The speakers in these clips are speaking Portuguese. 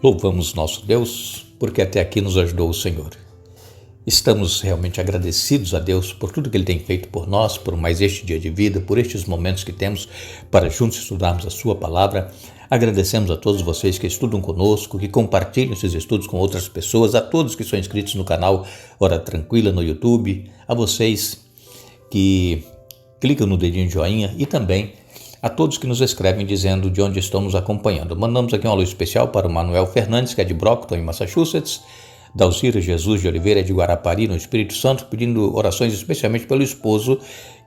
Louvamos nosso Deus, porque até aqui nos ajudou o Senhor. Estamos realmente agradecidos a Deus por tudo que Ele tem feito por nós, por mais este dia de vida, por estes momentos que temos para juntos estudarmos a Sua Palavra. Agradecemos a todos vocês que estudam conosco, que compartilham esses estudos com outras pessoas, a todos que são inscritos no canal Hora Tranquila no YouTube, a vocês que clicam no dedinho de joinha e também a todos que nos escrevem dizendo de onde estão nos acompanhando. Mandamos aqui um alô especial para o Manuel Fernandes, que é de Brockton, em Massachusetts, Dalcira Jesus de Oliveira, de Guarapari, no Espírito Santo, pedindo orações especialmente pelo esposo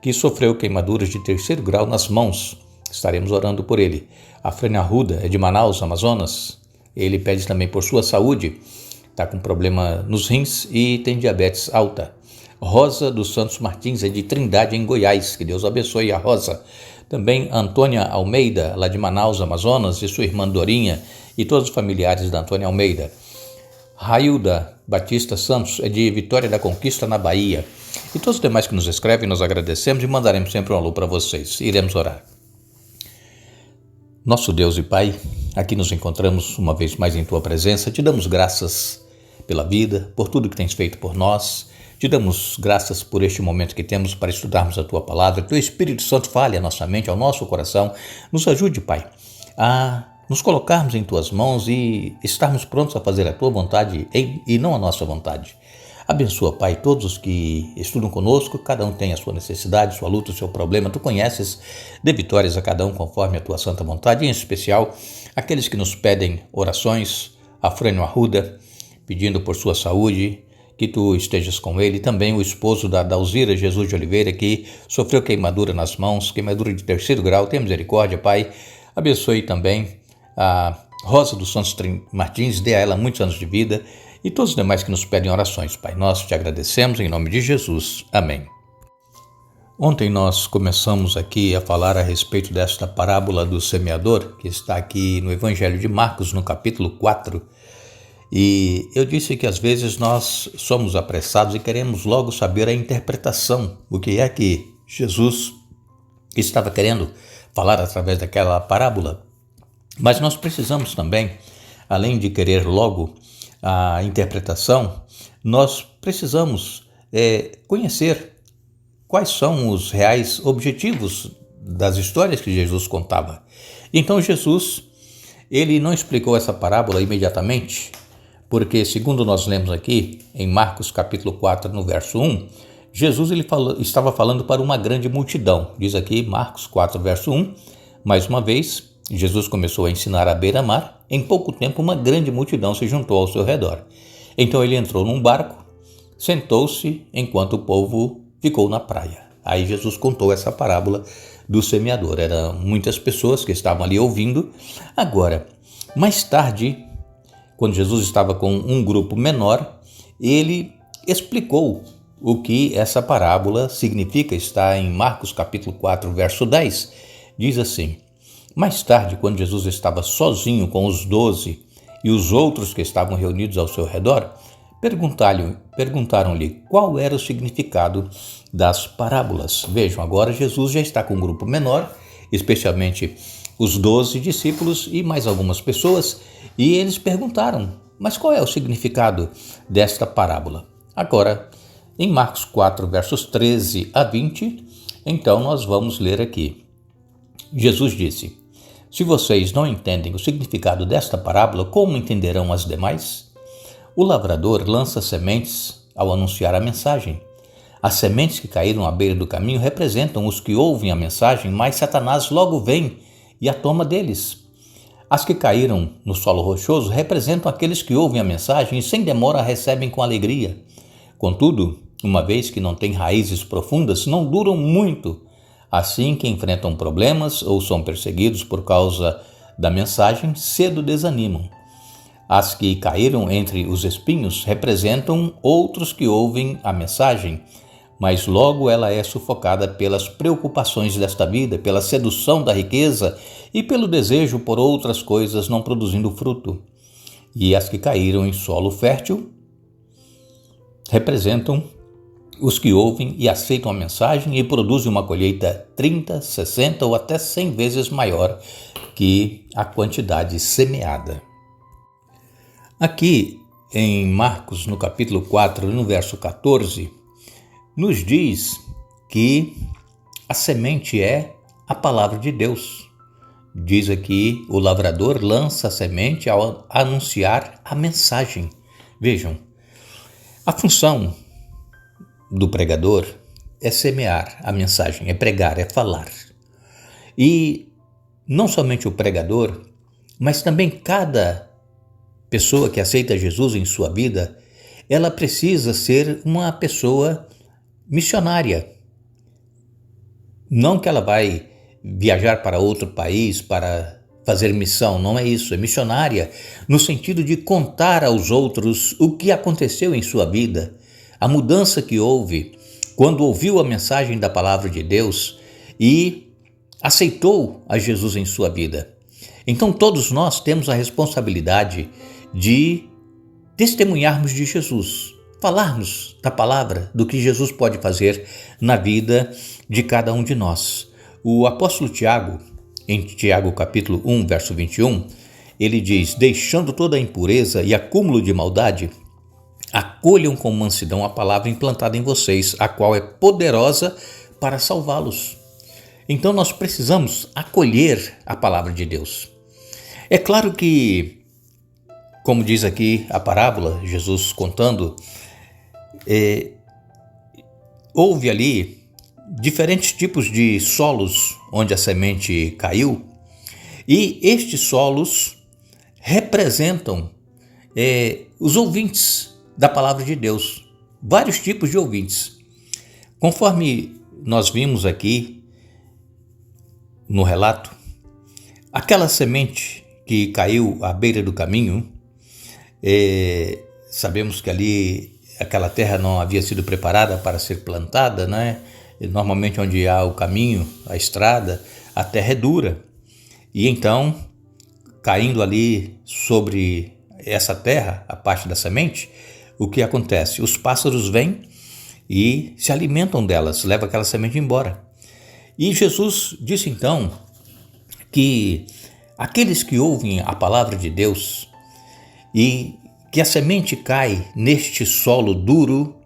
que sofreu queimaduras de 3º grau nas mãos. Estaremos orando por ele. A Frênia Arruda é de Manaus, Amazonas. Ele pede também por sua saúde. Está com problema nos rins e tem diabetes alta. Rosa dos Santos Martins é de Trindade, em Goiás. Que Deus abençoe a Rosa. Também Antônia Almeida, lá de Manaus, Amazonas, e sua irmã Dorinha e todos os familiares da Antônia Almeida. Railda Batista Santos é de Vitória da Conquista, na Bahia. E todos os demais que nos escrevem, nós agradecemos e mandaremos sempre um alô para vocês. Iremos orar. Nosso Deus e Pai, aqui nos encontramos uma vez mais em Tua presença. Te damos graças pela vida, por tudo que tens feito por nós. Te damos graças por este momento que temos para estudarmos a Tua Palavra. Teu Espírito Santo fale à nossa mente, ao nosso coração. Nos ajude, Pai, a nos colocarmos em Tuas mãos e estarmos prontos a fazer a Tua vontade e não a nossa vontade. Abençoa, Pai, todos os que estudam conosco. Cada um tem a sua necessidade, sua luta, o seu problema. Tu conheces, dê vitórias a cada um conforme a Tua santa vontade, em especial aqueles que nos pedem orações, a Frênia Arruda, pedindo por sua saúde, que Tu estejas com ele. Também o esposo da Dalcira Jesus de Oliveira, que sofreu queimadura nas mãos, queimadura de 3º grau. Tenha misericórdia, Pai. Abençoe também a Rosa dos Santos Martins, dê a ela muitos anos de vida, e todos os demais que nos pedem orações, Pai. Nós te agradecemos em nome de Jesus. Amém. Ontem nós começamos aqui a falar a respeito desta parábola do semeador, que está aqui no Evangelho de Marcos, no capítulo 4. E eu disse que às vezes nós somos apressados e queremos logo saber a interpretação, o que é que Jesus estava querendo falar através daquela parábola. Mas nós precisamos também, além de querer logo a interpretação, nós precisamos conhecer quais são os reais objetivos das histórias que Jesus contava. Então Jesus, ele não explicou essa parábola imediatamente, porque segundo nós lemos aqui em Marcos capítulo 4, no verso 1, Jesus estava falando para uma grande multidão. Diz aqui Marcos 4, verso 1, mais uma vez, Jesus começou a ensinar à beira-mar. Em pouco tempo, uma grande multidão se juntou ao seu redor. Então ele entrou num barco, sentou-se enquanto o povo ficou na praia. Aí Jesus contou essa parábola do semeador. Eram muitas pessoas que estavam ali ouvindo. Agora, mais tarde, quando Jesus estava com um grupo menor, ele explicou o que essa parábola significa. Está em Marcos capítulo 4, verso 10. Diz assim: mais tarde, quando Jesus estava sozinho com os 12 e os outros que estavam reunidos ao seu redor, perguntaram-lhe qual era o significado das parábolas. Vejam, agora Jesus já está com um grupo menor, especialmente os 12 discípulos e mais algumas pessoas, e eles perguntaram, mas qual é o significado desta parábola? Agora, em Marcos 4, versos 13 a 20, então nós vamos ler aqui. Jesus disse: se vocês não entendem o significado desta parábola, como entenderão as demais? O lavrador lança sementes ao anunciar a mensagem. As sementes que caíram à beira do caminho representam os que ouvem a mensagem, mas Satanás logo vem e a toma deles. As que caíram no solo rochoso representam aqueles que ouvem a mensagem e sem demora a recebem com alegria. Contudo, uma vez que não têm raízes profundas, não duram muito. Assim que enfrentam problemas ou são perseguidos por causa da mensagem, cedo desanimam. As que caíram entre os espinhos representam outros que ouvem a mensagem, mas logo ela é sufocada pelas preocupações desta vida, pela sedução da riqueza e pelo desejo por outras coisas, não produzindo fruto. E as que caíram em solo fértil representam os que ouvem e aceitam a mensagem e produzem uma colheita 30, 60 ou até 100 vezes maior que a quantidade semeada. Aqui em Marcos, no capítulo 4, no verso 14, nos diz que a semente é a palavra de Deus. Diz aqui, o lavrador lança a semente ao anunciar a mensagem. Vejam, a função do pregador é semear a mensagem, é pregar, é falar. E não somente o pregador, mas também cada pessoa que aceita Jesus em sua vida, ela precisa ser uma pessoa missionária. Não que ela vai viajar para outro país para fazer missão, não é isso, é missionária no sentido de contar aos outros o que aconteceu em sua vida, a mudança que houve quando ouviu a mensagem da palavra de Deus e aceitou a Jesus em sua vida. Então todos nós temos a responsabilidade de testemunharmos de Jesus, falarmos da palavra, do que Jesus pode fazer na vida de cada um de nós. O apóstolo Tiago, em Tiago capítulo 1, verso 21, ele diz: deixando toda a impureza e acúmulo de maldade, acolham com mansidão a palavra implantada em vocês, a qual é poderosa para salvá-los. Então nós precisamos acolher a palavra de Deus. É claro que, como diz aqui a parábola, Jesus contando, houve ali diferentes tipos de solos onde a semente caiu, e estes solos representam os ouvintes da palavra de Deus, vários tipos de ouvintes. Conforme nós vimos aqui no relato, aquela semente que caiu à beira do caminho, sabemos que ali aquela terra não havia sido preparada para ser plantada, né? Normalmente onde há o caminho, a estrada, a terra é dura. E então, caindo ali sobre essa terra, a parte da semente, o que acontece? Os pássaros vêm e se alimentam delas, levam aquela semente embora. E Jesus disse então que aqueles que ouvem a palavra de Deus e que a semente cai neste solo duro,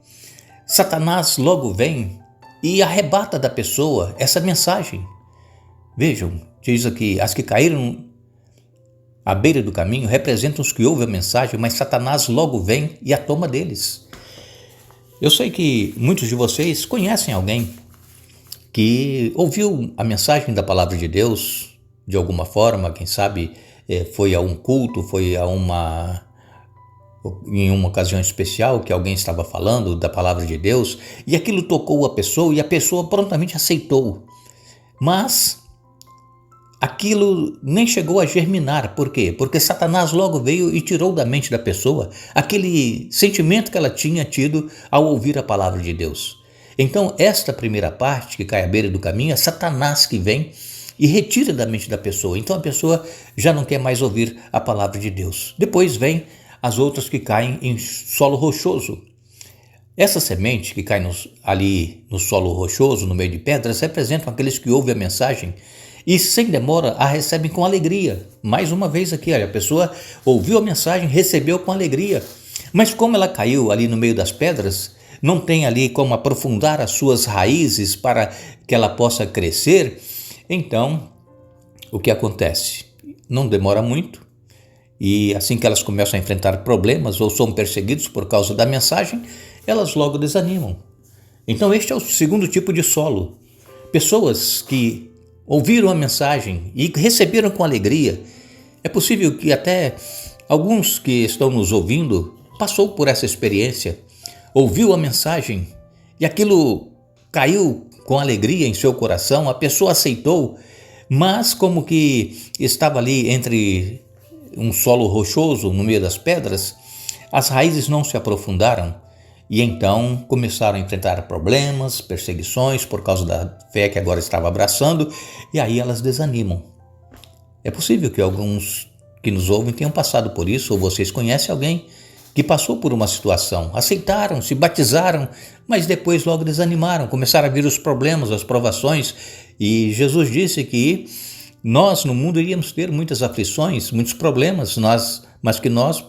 Satanás logo vem e arrebata da pessoa essa mensagem. Vejam, diz aqui, as que caíram à beira do caminho representam os que ouvem a mensagem, mas Satanás logo vem e a toma deles. Eu sei que muitos de vocês conhecem alguém que ouviu a mensagem da palavra de Deus de alguma forma, quem sabe foi a um culto, foi em uma ocasião especial que alguém estava falando da palavra de Deus e aquilo tocou a pessoa e a pessoa prontamente aceitou. Mas aquilo nem chegou a germinar. Por quê? Porque Satanás logo veio e tirou da mente da pessoa aquele sentimento que ela tinha tido ao ouvir a palavra de Deus. Então, esta primeira parte que cai à beira do caminho é Satanás que vem e retira da mente da pessoa. Então a pessoa já não quer mais ouvir a palavra de Deus. Depois vem as outras que caem em solo rochoso. Essa semente que cai ali no solo rochoso, no meio de pedras, representam aqueles que ouvem a mensagem e sem demora a recebem com alegria. Mais uma vez aqui, olha, a pessoa ouviu a mensagem, recebeu com alegria, mas como ela caiu ali no meio das pedras, não tem ali como aprofundar as suas raízes para que ela possa crescer. Então, o que acontece? Não demora muito e assim que elas começam a enfrentar problemas ou são perseguidos por causa da mensagem, elas logo desanimam. Então este é o segundo tipo de solo. Pessoas que ouviram a mensagem e receberam com alegria. É possível que até alguns que estão nos ouvindo passou por essa experiência, ouviu a mensagem e aquilo caiu com alegria em seu coração, a pessoa aceitou, mas como que estava ali entre um solo rochoso no meio das pedras, as raízes não se aprofundaram e então começaram a enfrentar problemas, perseguições por causa da fé que agora estava abraçando e aí elas desanimam. É possível que alguns que nos ouvem tenham passado por isso, ou vocês conhecem alguém que passou por uma situação, aceitaram, se batizaram, mas depois logo desanimaram, começaram a vir os problemas, as provações, e Jesus disse que nós no mundo iríamos ter muitas aflições, muitos problemas, mas que nós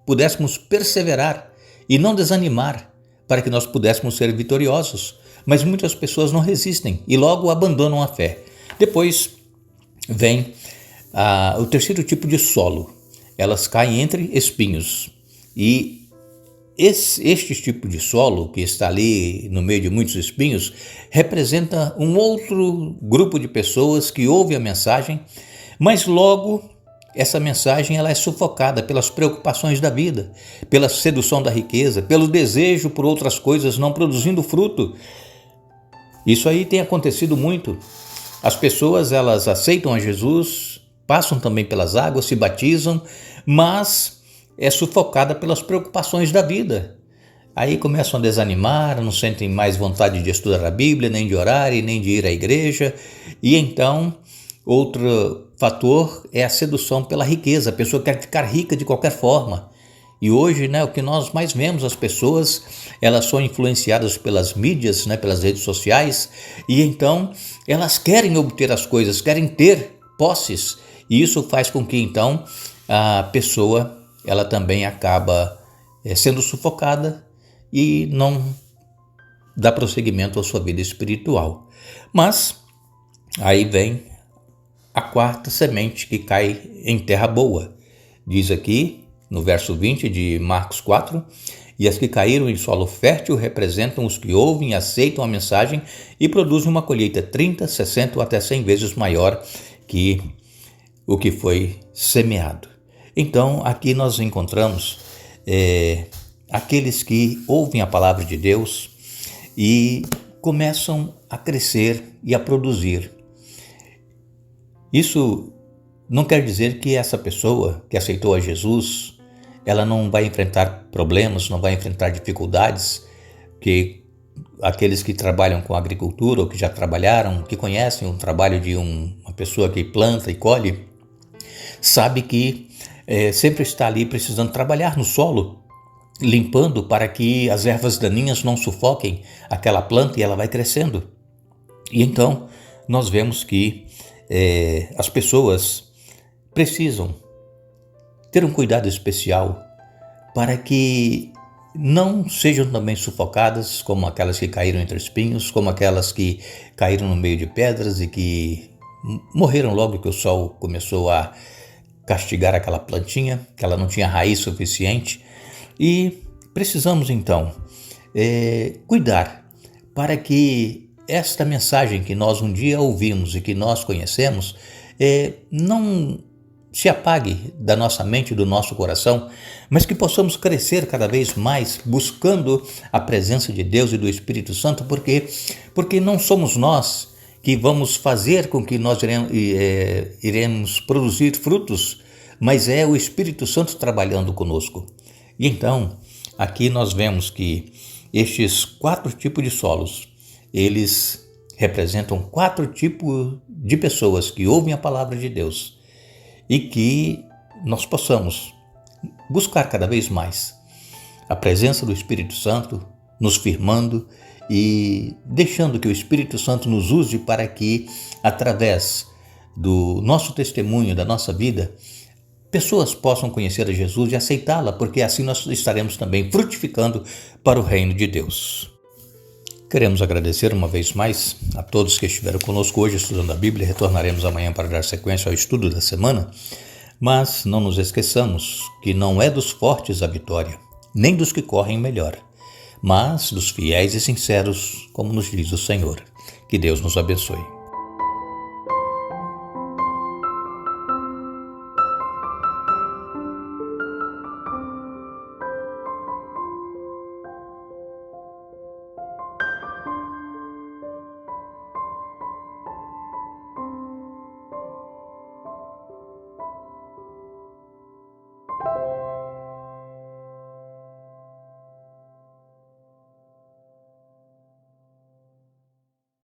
pudéssemos perseverar e não desanimar, para que nós pudéssemos ser vitoriosos. Mas muitas pessoas não resistem e logo abandonam a fé. Depois vem o terceiro tipo de solo. Elas caem entre espinhos. E este tipo de solo, que está ali no meio de muitos espinhos, representa um outro grupo de pessoas que ouve a mensagem, mas logo essa mensagem ela é sufocada pelas preocupações da vida, pela sedução da riqueza, pelo desejo por outras coisas, não produzindo fruto. Isso aí tem acontecido muito. As pessoas elas aceitam a Jesus, passam também pelas águas, se batizam, mas é sufocada pelas preocupações da vida. Aí começam a desanimar, não sentem mais vontade de estudar a Bíblia, nem de orar e nem de ir à igreja. E então, outro fator é a sedução pela riqueza. A pessoa quer ficar rica de qualquer forma. E hoje, o que nós mais vemos, as pessoas, elas são influenciadas pelas mídias, pelas redes sociais, e então elas querem obter as coisas, querem ter posses, e isso faz com que então a pessoa, ela também acaba sendo sufocada e não dá prosseguimento à sua vida espiritual. Mas aí vem a quarta semente que cai em terra boa. Diz aqui no verso 20 de Marcos 4, e as que caíram em solo fértil representam os que ouvem e aceitam a mensagem e produzem uma colheita 30, 60 ou até 100 vezes maior que o que foi semeado. Então, aqui nós encontramos aqueles que ouvem a palavra de Deus e começam a crescer e a produzir. Isso não quer dizer que essa pessoa que aceitou a Jesus, ela não vai enfrentar problemas, não vai enfrentar dificuldades, que aqueles que trabalham com agricultura ou que já trabalharam, que conhecem o trabalho de uma pessoa que planta e colhe, sabe que sempre está ali precisando trabalhar no solo, limpando para que as ervas daninhas não sufoquem aquela planta e ela vai crescendo. E então nós vemos que as pessoas precisam ter um cuidado especial para que não sejam também sufocadas como aquelas que caíram entre espinhos, como aquelas que caíram no meio de pedras e que morreram logo que o sol começou a castigar aquela plantinha, que ela não tinha raiz suficiente. E precisamos então cuidar para que esta mensagem que nós um dia ouvimos e que nós conhecemos não se apague da nossa mente e do nosso coração, mas que possamos crescer cada vez mais buscando a presença de Deus e do Espírito Santo, porque não somos nós que vamos fazer com que nós iremos produzir frutos, mas é o Espírito Santo trabalhando conosco. E então, aqui nós vemos que estes 4 tipos de solos, eles representam 4 tipos de pessoas que ouvem a palavra de Deus e que nós possamos buscar cada vez mais a presença do Espírito Santo, nos firmando e deixando que o Espírito Santo nos use para que, através do nosso testemunho, da nossa vida, pessoas possam conhecer a Jesus e aceitá-la, porque assim nós estaremos também frutificando para o reino de Deus. Queremos agradecer uma vez mais a todos que estiveram conosco hoje estudando a Bíblia. Retornaremos amanhã para dar sequência ao estudo da semana, mas não nos esqueçamos que não é dos fortes a vitória, nem dos que correm melhor, mas dos fiéis e sinceros, como nos diz o Senhor. Que Deus nos abençoe.